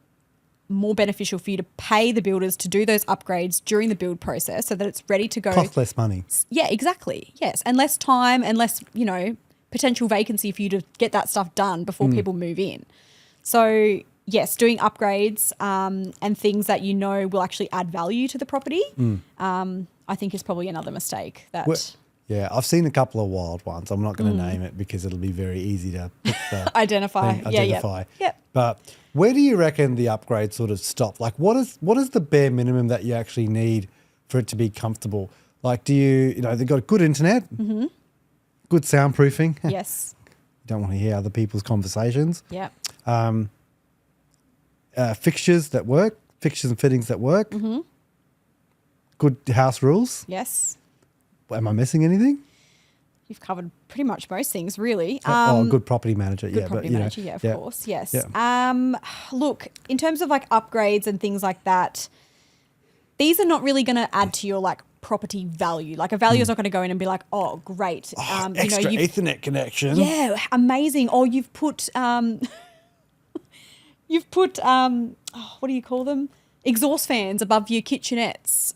more beneficial for you to pay the builders to do those upgrades during the build process so that it's ready to go. Cost less money. Yeah, exactly. Yes. And less time and less, you know, potential vacancy for you to get that stuff done before people move in. So yes, doing upgrades and things that you know will actually add value to the property, I think is probably another mistake that... Yeah, I've seen a couple of wild ones. I'm not going to name it because it'll be very easy to identify. Yeah. But where do you reckon the upgrade sort of stop? Like, what is the bare minimum that you actually need for it to be comfortable? Like, they've got good internet, good soundproofing. Yes. You don't want to hear other people's conversations. Yeah. Fixtures and fittings that work. Good house rules. Yes. Am I missing anything? You've covered pretty much most things, really. Good property manager. Good property manager, of course, yes. Yeah. Look, in terms of like upgrades and things like that, these are not really going to add to your like property value. Like a value is not going to go in and be like, oh, great. Extra Ethernet connection. Yeah, amazing. Or you've put, what do you call them? Exhaust fans above your kitchenettes.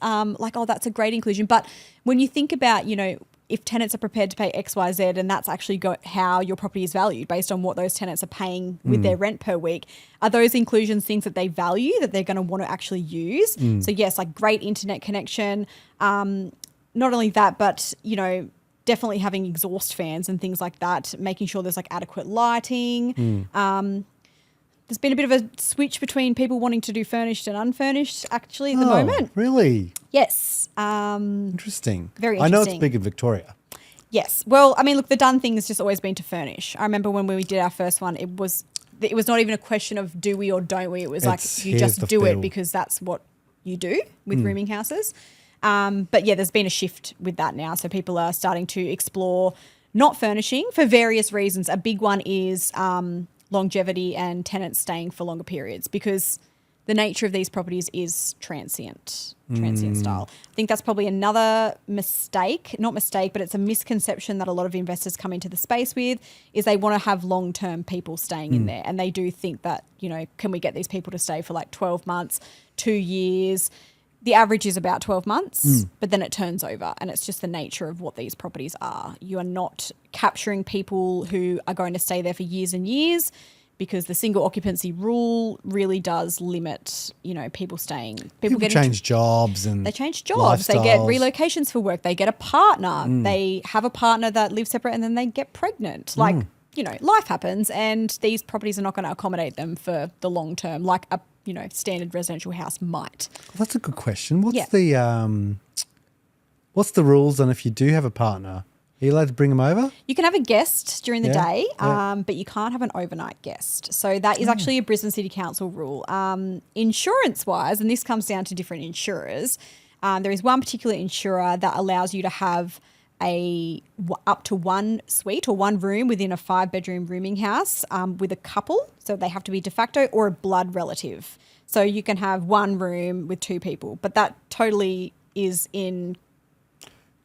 That's a great inclusion. But when you think about, you know, if tenants are prepared to pay X, Y, Z, and that's actually how your property is valued based on what those tenants are paying with their rent per week, are those inclusions things that they value that they're going to want to actually use? So yes, like great internet connection. Not only that, but, you know, definitely having exhaust fans and things like that, making sure there's like adequate lighting. There's been a bit of a switch between people wanting to do furnished and unfurnished actually at the moment. Really? Yes. Interesting. Very interesting. I know it's big in Victoria. Yes. Well, I mean, look, the done thing has just always been to furnish. I remember when we did our first one, it was not even a question of do we or don't we. It was like you just do it because that's what you do with rooming houses. But yeah, there's been a shift with that now. So people are starting to explore not furnishing for various reasons. A big one is longevity and tenants staying for longer periods because the nature of these properties is transient style. I think that's probably another but it's a misconception that a lot of investors come into the space with is they want to have long-term people staying in there. And they do think that, you know, can we get these people to stay for like 12 months, 2 years? The average is about 12 months, but then it turns over and it's just the nature of what these properties are. You are not capturing people who are going to stay there for years and years because the single occupancy rule really does limit, you know, people staying. People change jobs and they change jobs. They get relocations for work. They get a partner. They have a partner that lives separate and then they get pregnant. Like, you know, life happens and these properties are not going to accommodate them for the long term like a, you know, standard residential house might. Well, that's a good question. What's the rules on if you do have a partner? Are you allowed to bring them over? You can have a guest during the day, but you can't have an overnight guest. So that is actually a Brisbane City Council rule. Insurance-wise, and this comes down to different insurers, there is one particular insurer that allows you to have up to one suite or one room within a 5-bedroom rooming house with a couple. So they have to be de facto or a blood relative. So you can have one room with 2 people, but that totally is in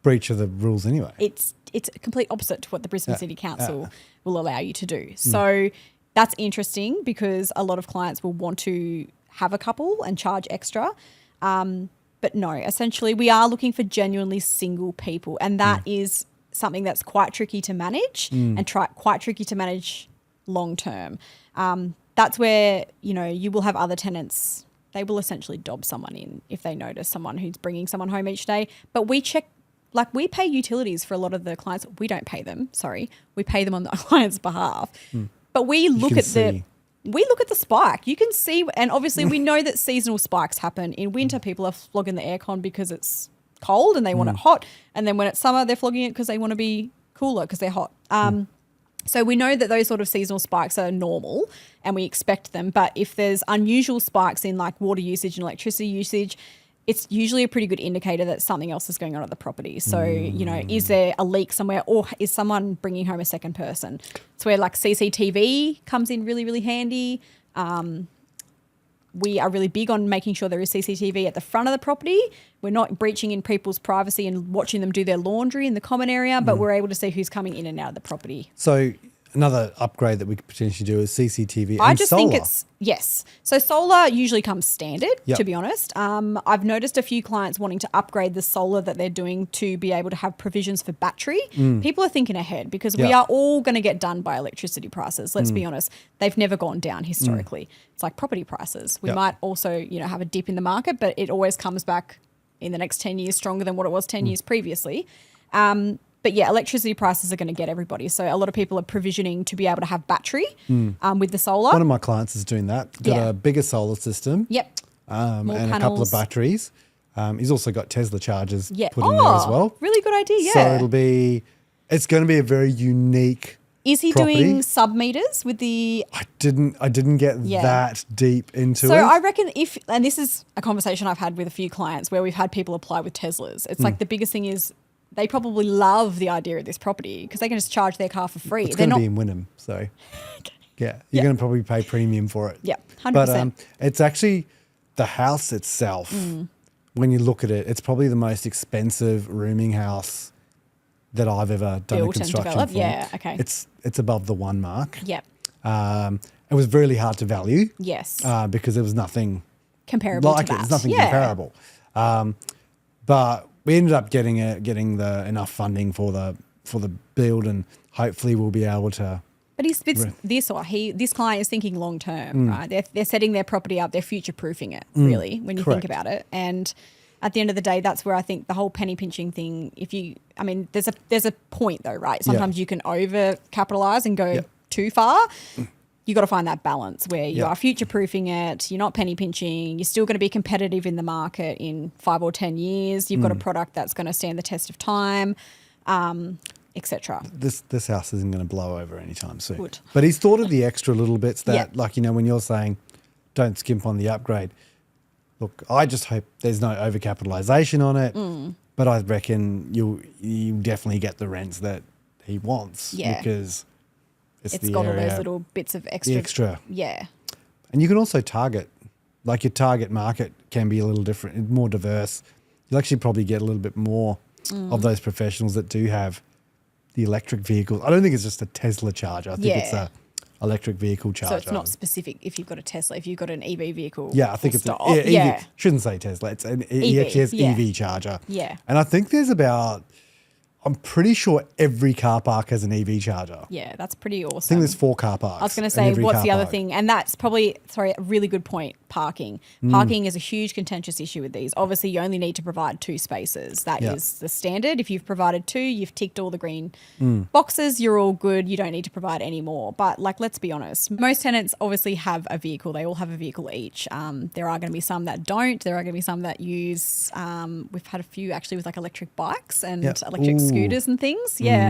breach of the rules anyway. It's a complete opposite to what the Brisbane City Council will allow you to do. So that's interesting because a lot of clients will want to have a couple and charge extra. But no, essentially we are looking for genuinely single people and that is something that's quite tricky to manage and quite tricky to manage long term. That's where, you know, you will have other tenants, they will essentially dob someone in if they notice someone who's bringing someone home each day. But we check, like we pay utilities for a lot of the clients. We don't pay them, sorry. We pay them on the client's behalf. But we look at the spike. You can see, and obviously we know that seasonal spikes happen. In winter, people are flogging the aircon because it's cold and they want it hot. And then when it's summer, they're flogging it because they want to be cooler because they're hot. So we know that those sort of seasonal spikes are normal and we expect them. But if there's unusual spikes in like water usage and electricity usage, it's usually a pretty good indicator that something else is going on at the property. So, is there a leak somewhere, or is someone bringing home a second person? It's where like CCTV comes in really, really handy. We are really big on making sure there is CCTV at the front of the property. We're not breaching in people's privacy and watching them do their laundry in the common area, but we're able to see who's coming in and out of the property. So another upgrade that we could potentially do is CCTV and I just solar. think it's, yes. So solar usually comes standard, Yep. to be honest. I've noticed a few clients wanting to upgrade the solar that they're doing to be able to have provisions for battery. People are thinking ahead because we Yeah. are all going to get done by electricity prices. Let's be honest. They've never gone down historically. It's like property prices. We Yep. might also, have a dip in the market, but it always comes back in the next 10 years stronger than what it was 10 years previously. But yeah, electricity prices are going to get everybody. So a lot of people are provisioning to be able to have battery with the solar. One of my clients is doing that. Got Yeah. a bigger solar system. Yep. And More a couple of panels. batteries. He's also got Tesla chargers Yeah. put in there as well. Really good idea. Yeah. So it's going to be a very unique. Is he property. doing sub meters with the? I didn't get Yeah. that deep into So it. I reckon and this is a conversation I've had with a few clients where we've had people apply with Teslas. It's like the biggest thing is they probably love the idea of this property because they can just charge their car for free. It's They're going to not. be in Wynnum, so yeah, you're going to probably pay premium for it. Yeah, But 100%. it's actually the house itself. When you look at it, it's probably the most expensive rooming house that I've ever done Built a and construction developed? for. Yeah, okay. It's above the 1 mark. Yep. It was really hard to value. Yes. Because there was nothing Comparable like to it. that. There's nothing Yeah. comparable. But we ended up getting the enough funding for the build, and hopefully we'll be able to. But this client is thinking long term, right? They're setting their property up, they're future proofing it, really, when you Correct. think about it. And at the end of the day, that's where I think the whole penny pinching thing. There's a point though, right? Sometimes you can over capitalize and go Yep. too far. You got to find that balance where you Yep. are future proofing it. You're not penny pinching. You're still going to be competitive in the market in 5 or 10 years. You've got a product that's going to stand the test of time. Etc. This house isn't going to blow over anytime soon. Good. But he's thought of the extra little bits that, Yeah. when you're saying don't skimp on the upgrade. Look, I just hope there's no overcapitalization on it. But I reckon you definitely get the rents that he wants. Yeah. Because it's the got all area, those little bits of extra. the extra. Yeah. And you can also target, like your target market can be a little different, more diverse. You'll actually probably get a little bit more of those professionals that do have the electric vehicles. I don't think it's just a Tesla charger. I think it's Yeah. a electric vehicle charger. So it's not specific if you've got a Tesla, if you've got an EV vehicle. Yeah, I think full it's stop. EV. Shouldn't say Tesla. It's he actually has yeah. EV charger. Yeah. And I think there's I'm pretty sure every car park has an EV charger. Yeah, that's pretty awesome. I think there's 4 car parks. I was going to in say, every what's car the other park. thing? And that's probably, a really good point, parking. Parking is a huge contentious issue with these. Obviously, you only need to provide 2 spaces. That Yeah. is the standard. If you've provided 2, you've ticked all the green boxes, you're all good. You don't need to provide any more. But let's be honest. Most tenants obviously have a vehicle. They all have a vehicle each. There are going to be some that don't. There are going to be some that use, we've had a few actually with electric bikes and Yep. electric Ooh. scooters and things. Yeah.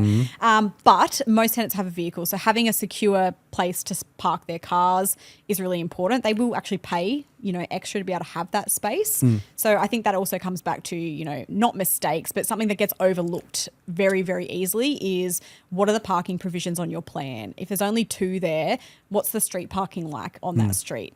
But most tenants have a vehicle. So having a secure place to park their cars is really important. They will actually pay, extra to be able to have that space. So I think that also comes back to, not mistakes, but something that gets overlooked very, very easily is what are the parking provisions on your plan? If there's only 2 there, what's the street parking like on that street?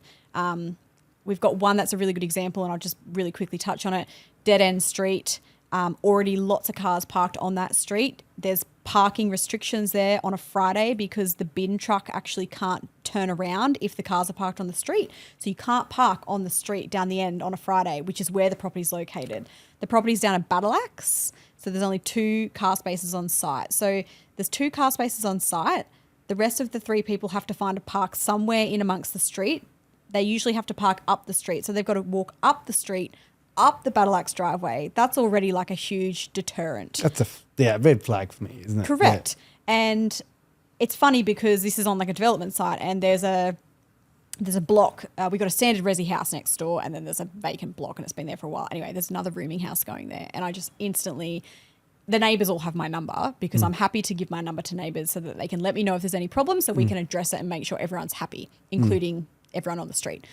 We've got one that's a really good example, and I'll just really quickly touch on it. Dead end street. Already lots of cars parked on that street. There's parking restrictions there on a Friday because the bin truck actually can't turn around if the cars are parked on the street. So you can't park on the street down the end on a Friday, which is where the property's located. The property's down at Battleaxe, so there's only 2 car spaces on site. So there's 2 car spaces on site. The rest of the 3 people have to find a park somewhere in amongst the street. They usually have to park up the street. So they've got to walk up the street, up the Battleaxe driveway. That's already like a huge deterrent. That's a red flag for me, isn't it? Correct. And it's funny because this is on like a development site, and there's a block. We got a standard resi house next door, and then there's a vacant block, and it's been there for a while. Anyway, there's another rooming house going there, and I just instantly, the neighbours all have my number because I'm happy to give my number to neighbours so that they can let me know if there's any problems, so we can address it and make sure everyone's happy, including everyone on the street.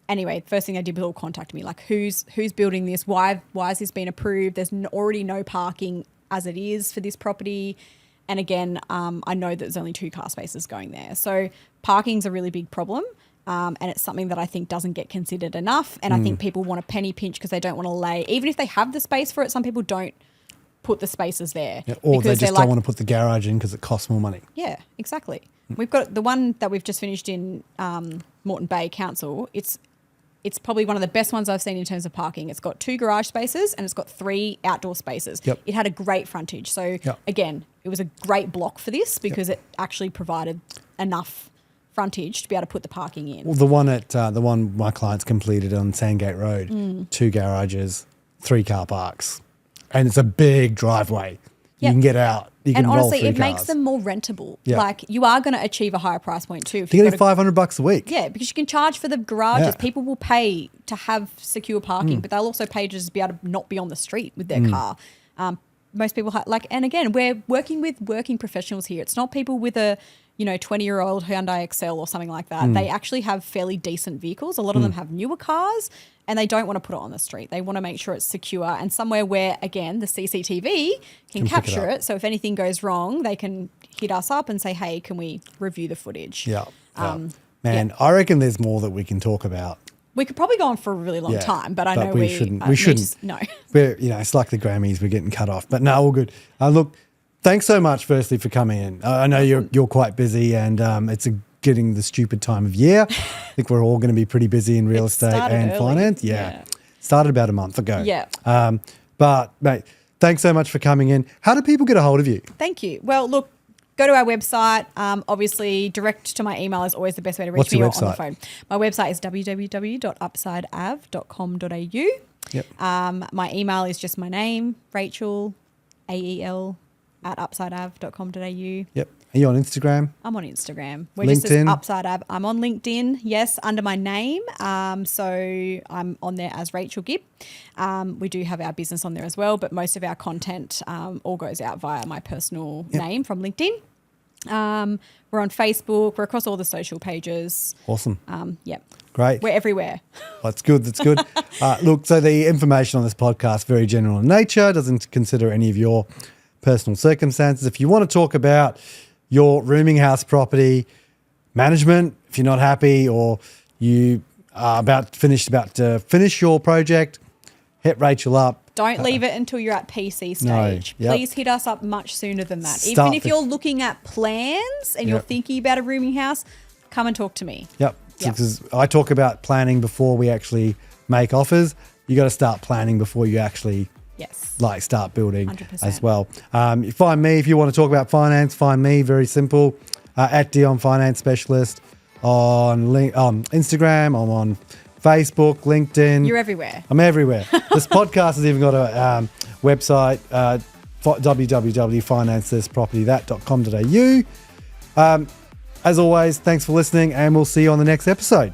anyway, first thing I did was all contact me, like who's building this? Why has this been approved? There's already no parking as it is for this property. And again, I know that there's only 2 car spaces going there. So parking's a really big problem. And it's something that I think doesn't get considered enough. And I think people want to penny pinch because they don't want to lay, even if they have the space for it, some people don't put the spaces there. Yeah, or they just don't want to put the garage in because it costs more money. Yeah, exactly. We've got the one that we've just finished in Moreton Bay Council. It's probably one of the best ones I've seen in terms of parking. It's got 2 garage spaces and it's got 3 outdoor spaces. Yep. It had a great frontage. So again, it was a great block for this because it actually provided enough frontage to be able to put the parking in. Well, the one my clients completed on Sandgate Road, 2 garages, 3 car parks, and it's a big driveway. You can get out. You can roll honestly, 3 it cars. makes them more rentable. Yeah. Like you are going to achieve a higher price point too. If You're you've getting got $500 a week. Yeah, because you can charge for the garages. Yeah. People will pay to have secure parking, but they'll also pay to just be able to not be on the street with their car. Most people and again, we're working with working professionals here. It's not people with a 20-year-old Hyundai Excel or something like that. They actually have fairly decent vehicles. A lot of them have newer cars and they don't want to put it on the street. They want to make sure it's secure and somewhere where, again, the CCTV can capture it. So if anything goes wrong, they can hit us up and say, hey, can we review the footage? Yeah. I reckon there's more that we can talk about. We could probably go on for a really long time, but I know we shouldn't. We shouldn't. No. It's like the Grammys. We're getting cut off. But no, all good. Look, thanks so much, firstly, for coming in. I know you're quite busy and it's getting the stupid time of year. I think we're all going to be pretty busy in real estate and early. finance. Yeah. Started about a month ago. Yeah. But, mate, thanks so much for coming in. How do people get a hold of you? Thank you. Well, look, go to our website. Obviously, direct to my email is always the best way to reach What's me your or on the website? phone. My website is www.upsideave.com.au. Yep. My email is just my name, Rachael, AEL, @upsideave.com.au. Yep. Are you on Instagram? I'm on Instagram. We're just as LinkedIn? Upside Ave. I'm on LinkedIn, yes, under my name. So I'm on there as Rachael Gibb. We do have our business on there as well, but most of our content all goes out via my personal name from LinkedIn. We're on Facebook. We're across all the social pages. Awesome. Yep. Great. We're everywhere. That's good. That's good. Look, so the information on this podcast, very general in nature, doesn't consider any of your personal circumstances. If you want to talk about your rooming house property management, if you're not happy or you are about to finish your project, hit Rachael up. Don't leave it until you're at PC stage. No, yep. Please hit us up much sooner than that. Start Even if you're looking at plans and you're thinking about a rooming house, come and talk to me. Yep. Because I talk about planning before we actually make offers. You got to start planning before you actually start building 100%. as well. You find me if you want to talk about finance. Find me, very simple, at Dion Finance Specialist on Instagram. I'm on Facebook, LinkedIn. You're everywhere. I'm everywhere. This podcast has even got a website, www.financethispropertythat.com.au. As always, thanks for listening and we'll see you on the next episode.